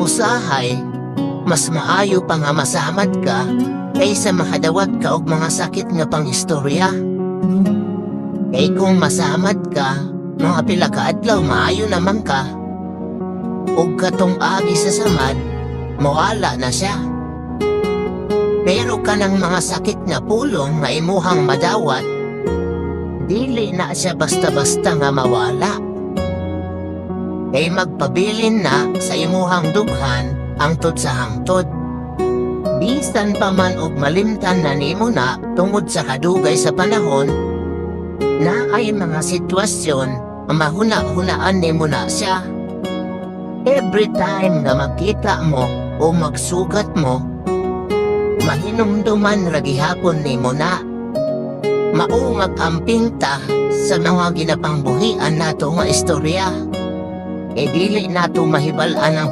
usahay, mas maayo pa nga masamad ka kaysa makadawat ka og mga sakit nga pang istorya. Kay kung masamad ka, mga pila ka adlaw maayo naman ka. Ug katong agi sa samad, mawala na siya. Pero kanang mga sakit nga pulong nga imuhang madawat, dili na siya basta-basta nga mawala. Kay magpabilin na sa imuhang dughan angtod sa hangtod. Bisan pa man og malimtan na nimo na tungod sa kadugay sa panahon, na ay mga sitwasyon mahuna-hunaan nimo na siya. Every time na makita mo o magsugat mo, mahinumduman ra gihapon nimo na. Maungag amping ta sa mga ginapangbuhian nato nga istorya. E dili nato mahibal-an ang